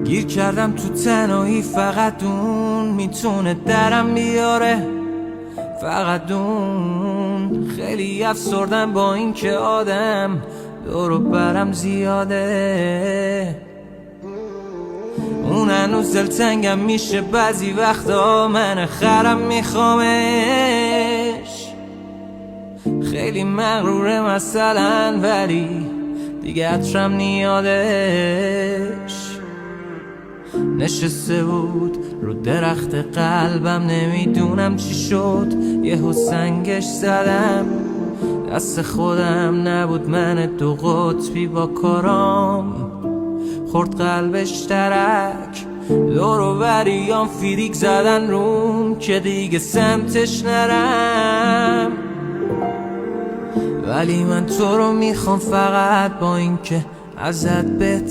گیر کردم تو تنهایی، فقط اون میتونه درم بیاره، فقط اون. خیلی افسردم با این که آدم دور و برم زیاده، اون هنوز دلتنگم میشه بعضی وقتا، من خرم میخوامش. خیلی مغروره مثلا ولی دیگه عطرم نیادش. نشسته بود رو درخت قلبم، نمیدونم چی شد یهو سنگش زدم. دست خودم نبود، من دو قطبی با کارام، خورد قلبش ترک. دور و بریام فیریک زدن روم که دیگه سمتش نرم، ولی من تو رو میخوام فقط با این که ازت بهتر